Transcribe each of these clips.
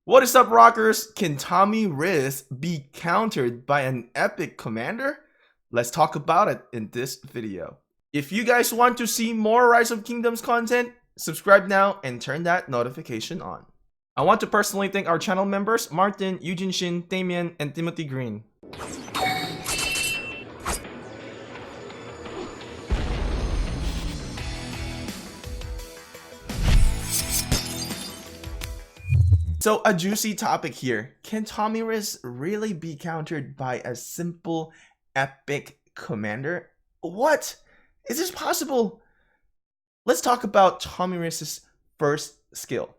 What is up, rockers? Can Tomyris be countered by an epic commander? Let's talk about it in this video. If you guys want to see more Rise of Kingdoms content, subscribe now and turn that notification on. I want to personally thank our channel members Martin, Eugene Shin, Damien, and Timothy Green. So a juicy topic here. Can Tomyris really be countered by a simple epic commander? What? Is this possible? Let's talk about Tomyris' first skill.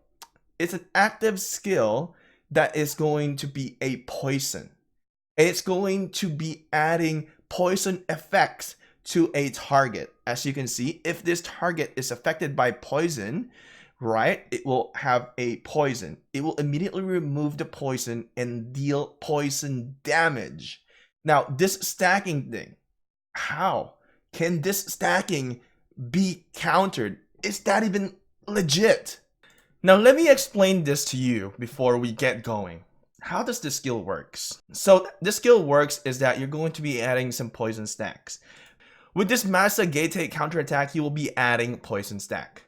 It's an active skill that is going to be a poison. It's going to be adding poison effects to a target. As you can see, if this target is affected by poison, right, it will have a poison. It will immediately remove the poison and deal poison damage. Now, this stacking thing, how can this stacking be countered? Is that even legit? Now, let me explain this to you before we get going. How does this skill works? So this skill works is that you're going to be adding some poison stacks. With this Massa Gate counterattack, you will be adding poison stack.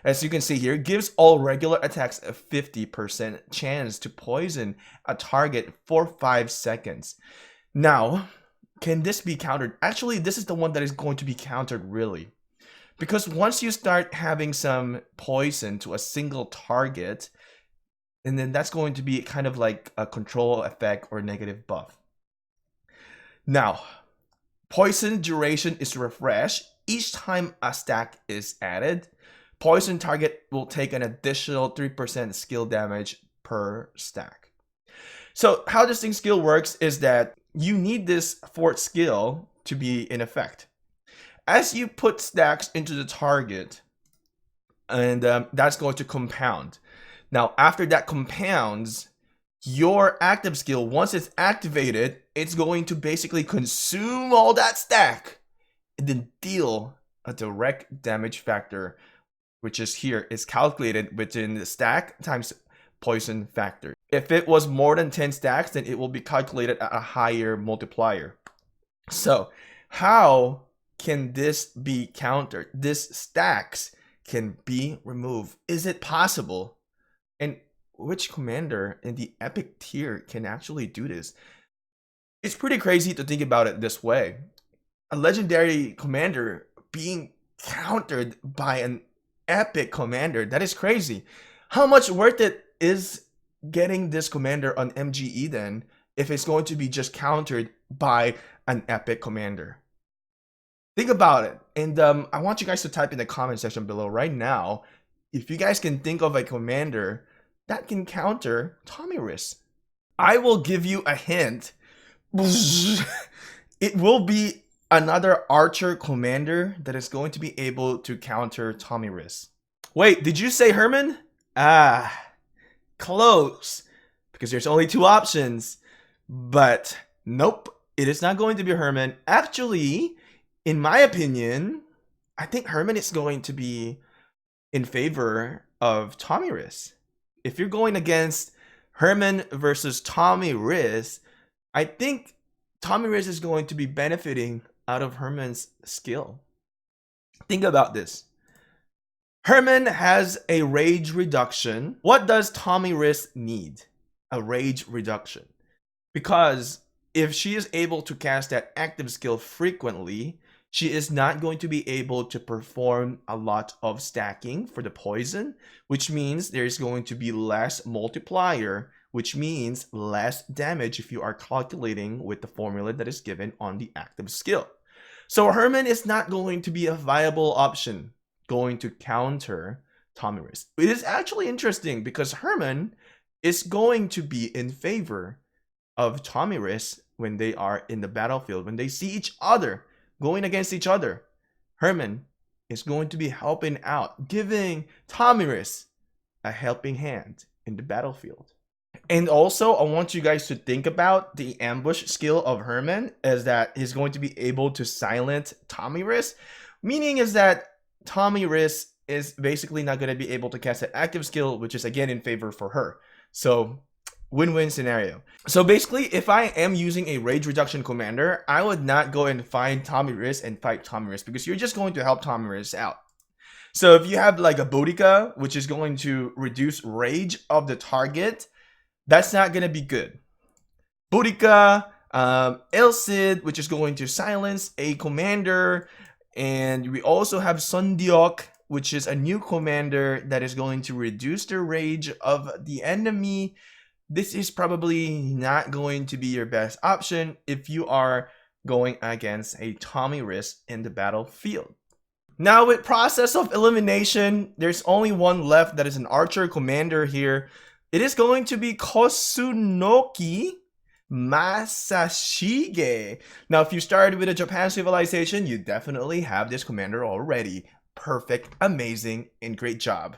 As you can see here, gives all regular attacks a 50% chance to poison a target for 5 seconds. Now, can this be countered? Actually, this is the one that is going to be countered really. Because once you start having some poison to a single target, and then that's going to be kind of like a control effect or negative buff. Now, poison duration is refreshed each time a stack is added. Poison target will take an additional 3% skill damage per stack. So how this thing skill works is that you need this fourth skill to be in effect. As you put stacks into the target, and that's going to compound. Now, after that compounds, your active skill, once it's activated, it's going to basically consume all that stack and then deal a direct damage factor, which is here, is calculated within the stack times poison factor. If it was more than 10 stacks, then it will be calculated at a higher multiplier. So how can this be countered? This stacks can be removed. Is it possible? And which commander in the epic tier can actually do this? It's pretty crazy to think about it this way. A legendary commander being countered by an epic commander, that is crazy. How much worth it is getting this commander on MGE then if it's going to be just countered by an epic commander? Think about it, and I want you guys to type in the comment section below right now if you guys can think of a commander that can counter Tomyris. I will give you a hint. It will be another archer commander that is going to be able to counter Tomyris. Wait, did you say Herman? Close. Because there's only 2 options. But nope, it is not going to be Herman. Actually, in my opinion, I think Herman is going to be in favor of Tomyris. If you're going against Herman versus Tomyris, I think Tomyris is going to be benefiting out of Herman's skill. Think about this. Herman has a rage reduction. What does Tomyris need? A rage reduction. Because if she is able to cast that active skill frequently, she is not going to be able to perform a lot of stacking for the poison, which means there's going to be less multiplier, which means less damage if you are calculating with the formula that is given on the active skill. So Herman is not going to be a viable option going to counter Tomyris. It is actually interesting because Herman is going to be in favor of Tomyris when they are in the battlefield, when they see each other going against each other. Herman is going to be helping out, giving Tomyris a helping hand in the battlefield. And also, I want you guys to think about the ambush skill of Herman is that he's going to be able to silence Tomyris, meaning is that Tomyris is basically not going to be able to cast an active skill, which is again in favor for her. So win-win scenario. So basically, if I am using a rage reduction commander, I would not go and find Tomyris and fight Tomyris, because you're just going to help Tomyris out. So if you have like a Boudica, which is going to reduce rage of the target, that's not going to be good. Boudica, El Cid, which is going to silence a commander. And we also have Sundiok, which is a new commander that is going to reduce the rage of the enemy. This is probably not going to be your best option if you are going against a Tomyris in the battlefield. Now with process of elimination, there's only one left that is an archer commander here. It is going to be Kosunoki Masashige. Now if you started with a Japan civilization, you definitely have this commander already. Perfect, amazing, and great job.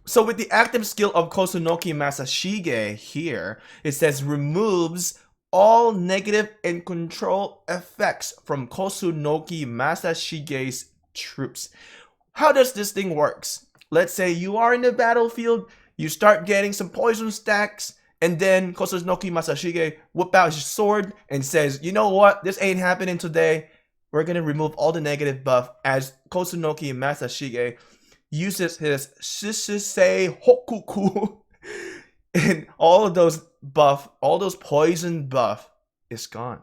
So with the active skill of Kosunoki Masashige here, it says removes all negative and control effects from Kosunoki Masashige's troops. How does this thing works? Let's say you are in the battlefield, you start getting some poison stacks, and then Kosunoki Masashige whip out his sword and says, you know what, this ain't happening today. We're going to remove all the negative buff, as Kosunoki Masashige uses his Shishisei Hokuku and all of those buff, all those poison buff is gone.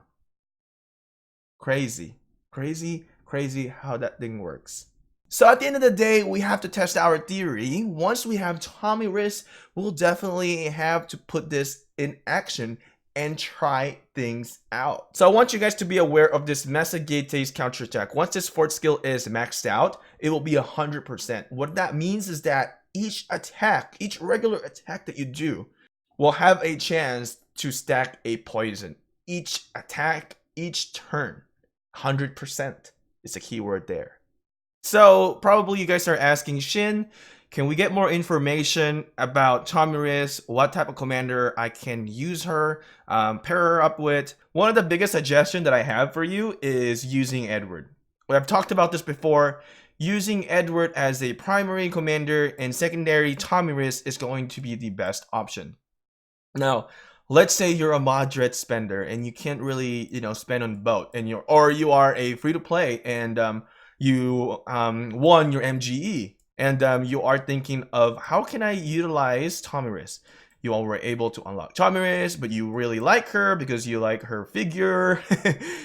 Crazy, crazy, crazy how that thing works. So at the end of the day, we have to test our theory. Once we have Tomyris, we'll definitely have to put this in action and try things out. So I want you guys to be aware of this Massagete's counterattack. Once this fourth skill is maxed out, it will be 100%. What that means is that each attack, each regular attack that you do will have a chance to stack a poison. Each attack, each turn, 100% is a keyword there. So probably you guys are asking, Shin, can we get more information about Tomyris, what type of commander I can use her, pair her up with? One of the biggest suggestions that I have for you is using Edward. I've talked about this before. Using Edward as a primary commander and secondary Tomyris is going to be the best option. Now, let's say you're a moderate spender and you can't really, spend on both, and you are a free-to-play and you won your MGE. And you are thinking of, how can I utilize Tomyris? You all were able to unlock Tomyris, but you really like her because you like her figure,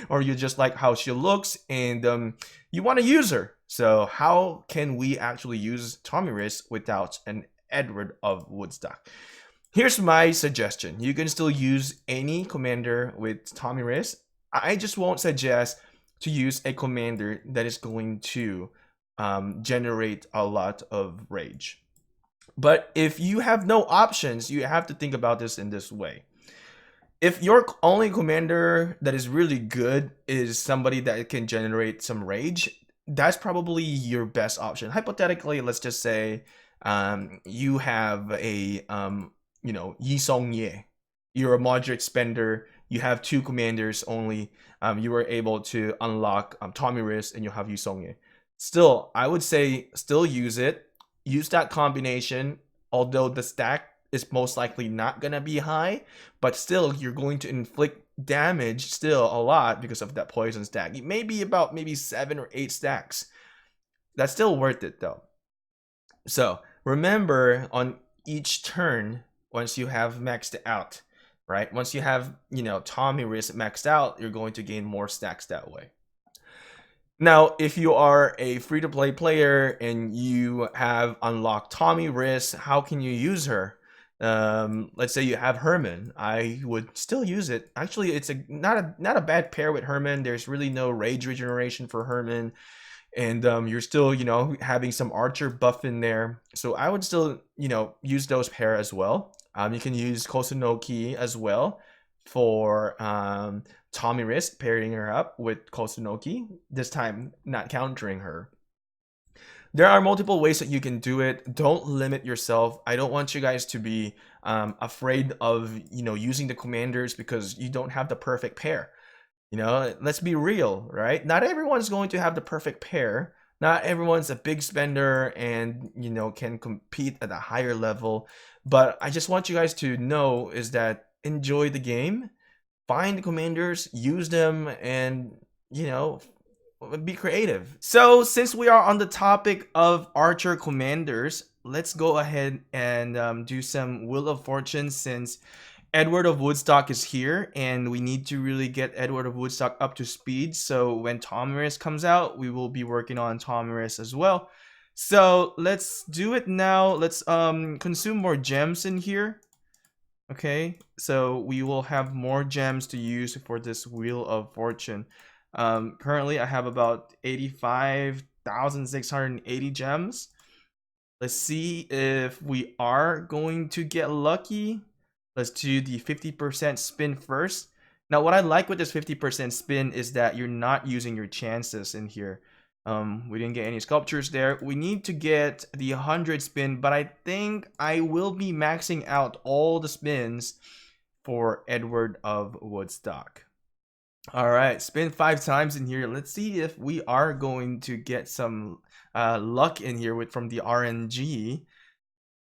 or you just like how she looks, and you want to use her. So how can we actually use Tomyris without an Edward of Woodstock? Here's my suggestion. You can still use any commander with Tomyris. I just won't suggest to use a commander that is going to generate a lot of rage. But if you have no options, you have to think about this in this way. If your only commander that is really good is somebody that can generate some rage, that's probably your best option. Hypothetically, let's just say you have a Yi Song-ye. You're a moderate spender. You have two commanders only. You were able to unlock Tomyris, and you have Yi Song-ye. Still, I would say still use it. Use that combination, although the stack is most likely not going to be high, but still you're going to inflict damage still a lot because of that poison stack. It may be about maybe 7 or 8 stacks. That's still worth it though. So remember, on each turn, once you have maxed out, right? Once you have, Tomyris maxed out, you're going to gain more stacks that way. Now, if you are a free-to-play player and you have unlocked Tomyris, how can you use her? Let's say you have Herman. I would still use it. Actually, it's not a bad pair with Herman. There's really no rage regeneration for Herman, and you're still having some archer buff in there. So I would still use those pair as well. You can use Kosunoki as well for Tomyris, pairing her up with Kosunoki, this time not countering her. There are multiple ways that you can do it. Don't limit yourself. I don't want you guys to be afraid of using the commanders because you don't have the perfect pair. Let's be real, right? Not everyone's going to have the perfect pair. Not everyone's a big spender and can compete at a higher level. But I just want you guys to know is that enjoy the game, find commanders, use them, and you know be creative. So since we are on the topic of archer commanders, let's go ahead and do some Wheel of Fortune, since Edward of Woodstock is here and we need to really get Edward of Woodstock up to speed. So when Tomyris comes out, we will be working on Tomyris as well. So let's do it now. Let's consume more gems in here. Okay, so we will have more gems to use for this Wheel of Fortune. Currently I have about 85,680 gems. Let's see if we are going to get lucky. Let's do the 50% spin first. Now, what I like with this 50% spin is that you're not using your chances in here. We didn't get any sculptures there. We need to get the 100 spin, but I think I will be maxing out all the spins for Edward of Woodstock. All right, spin 5 times in here. Let's see if we are going to get some luck in here from the RNG.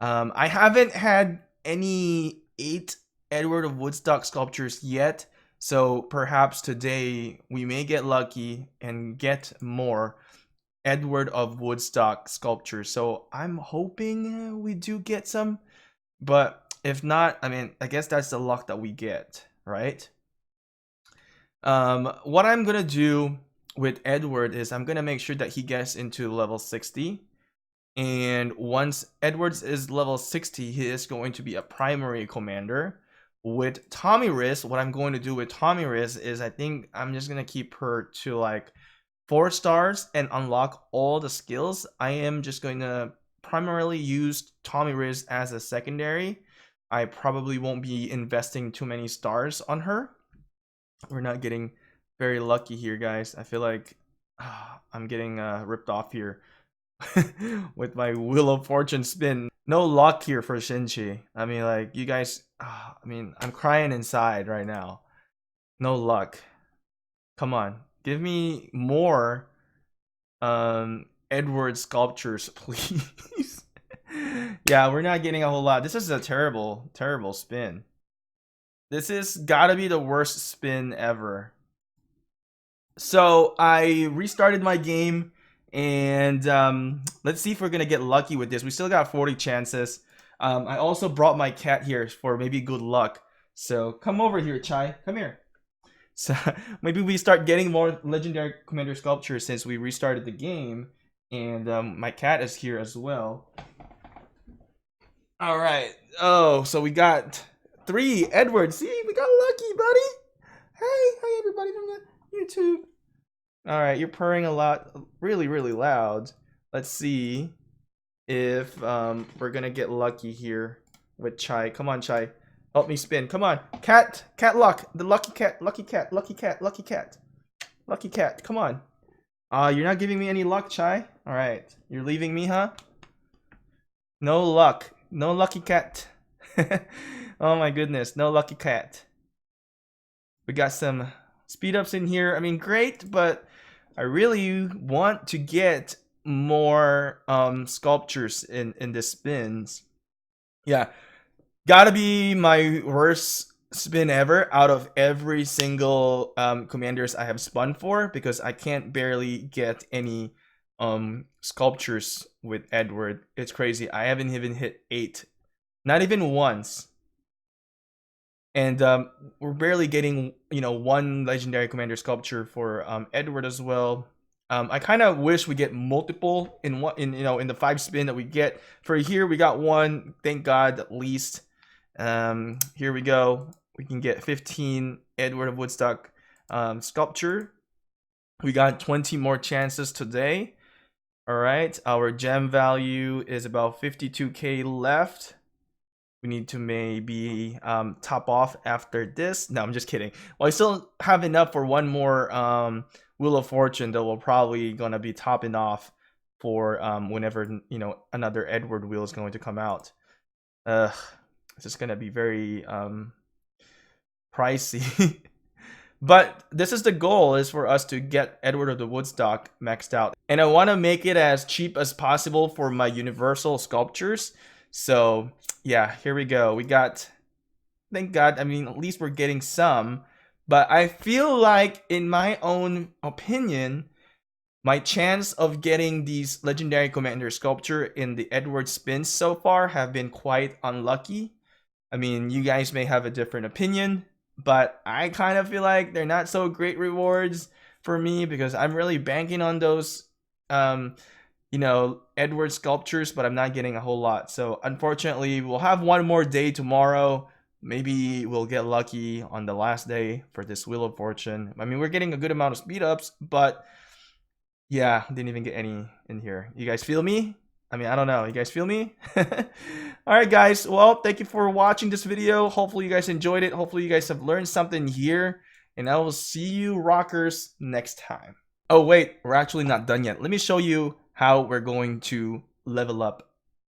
I haven't had any 8 Edward of Woodstock sculptures yet, so perhaps today we may get lucky and get more Edward of Woodstock sculptures. So I'm hoping we do get some, but if not, I mean, I guess that's the luck that we get, right? What I'm gonna do with Edward is I'm gonna make sure that he gets into level 60. And once Edwards is level 60, he is going to be a primary commander. With Tomyris, what I'm going to do with Tomyris is I think I'm just going to keep her to like 4 stars and unlock all the skills. I am just going to primarily use Tomyris as a secondary. I probably won't be investing too many stars on her. We're not getting very lucky here, guys. I feel like I'm getting ripped off here. With my Wheel of Fortune spin. No luck here for Shinchi. I mean, like, you guys, I mean, I'm crying inside right now. No luck. Come on. Give me more Edward sculptures, please. Yeah, we're not getting a whole lot. This is a terrible, terrible spin. This is gotta be the worst spin ever. So I restarted my game. And let's see if we're gonna get lucky with this. We still got 40 chances. I also brought my cat here for maybe good luck. So come over here, Chai. Come here. So maybe we start getting more legendary commander sculptures since we restarted the game. And my cat is here as well. All right. Oh, so we got 3 Edwards. See, we got lucky, buddy. Hey, hi everybody from the YouTube. All right, you're purring a lot, really, really loud. Let's see if we're gonna get lucky here with Chai. Come on, Chai, help me spin. Come on, cat luck. The lucky cat, lucky cat, lucky cat, lucky cat, lucky cat. Come on. You're not giving me any luck, Chai. All right, you're leaving me, huh? No luck, no lucky cat. Oh my goodness, no lucky cat. We got some speed ups in here. I mean, great, but I really want to get more sculptures in the spins. Yeah, gotta be my worst spin ever out of every single commanders I have spun for, because I can't barely get any sculptures with Edward. It's crazy. I haven't even hit 8, not even once. And we're barely getting, 1 legendary commander sculpture for Edward as well. I kind of wish we get multiple in the 5 spin that we get. For here, we got 1. Thank God, at least. Here we go. We can get 15 Edward of Woodstock sculpture. We got 20 more chances today. All right, our gem value is about 52k left. We need to maybe top off after this. No, I'm just kidding. Well, I still have enough for 1 more Wheel of Fortune that will probably gonna be topping off for whenever another Edward wheel is going to come out. This is gonna be very pricey. But this is the goal, is for us to get Edward of the Woodstock maxed out. And I want to make it as cheap as possible for my universal sculptures. So yeah, here we go. We got, thank God, I mean, at least we're getting some. But I feel like, in my own opinion, my chance of getting these legendary commander sculpture in the Edward spins so far have been quite unlucky. I mean, you guys may have a different opinion, but I kind of feel like they're not so great rewards for me, because I'm really banking on those Edward sculptures, but I'm not getting a whole lot. So unfortunately, we'll have one more day tomorrow. Maybe we'll get lucky on the last day for this Wheel of Fortune. I mean, we're getting a good amount of speed ups, but yeah, didn't even get any in here. You guys feel me? I mean, I don't know. You guys feel me? Alright guys, well, thank you for watching this video. Hopefully you guys enjoyed it. Hopefully you guys have learned something here. And I will see you rockers next time. Oh wait, we're actually not done yet. Let me show you how we're going to level up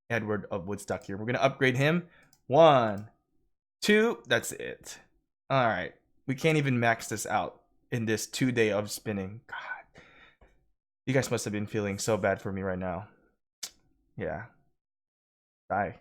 Edward of Woodstock here. We're going to upgrade him. 1, 2, that's it. Alright, we can't even max this out in this 2 day of spinning. God. You guys must have been feeling so bad for me right now. Yeah. Bye.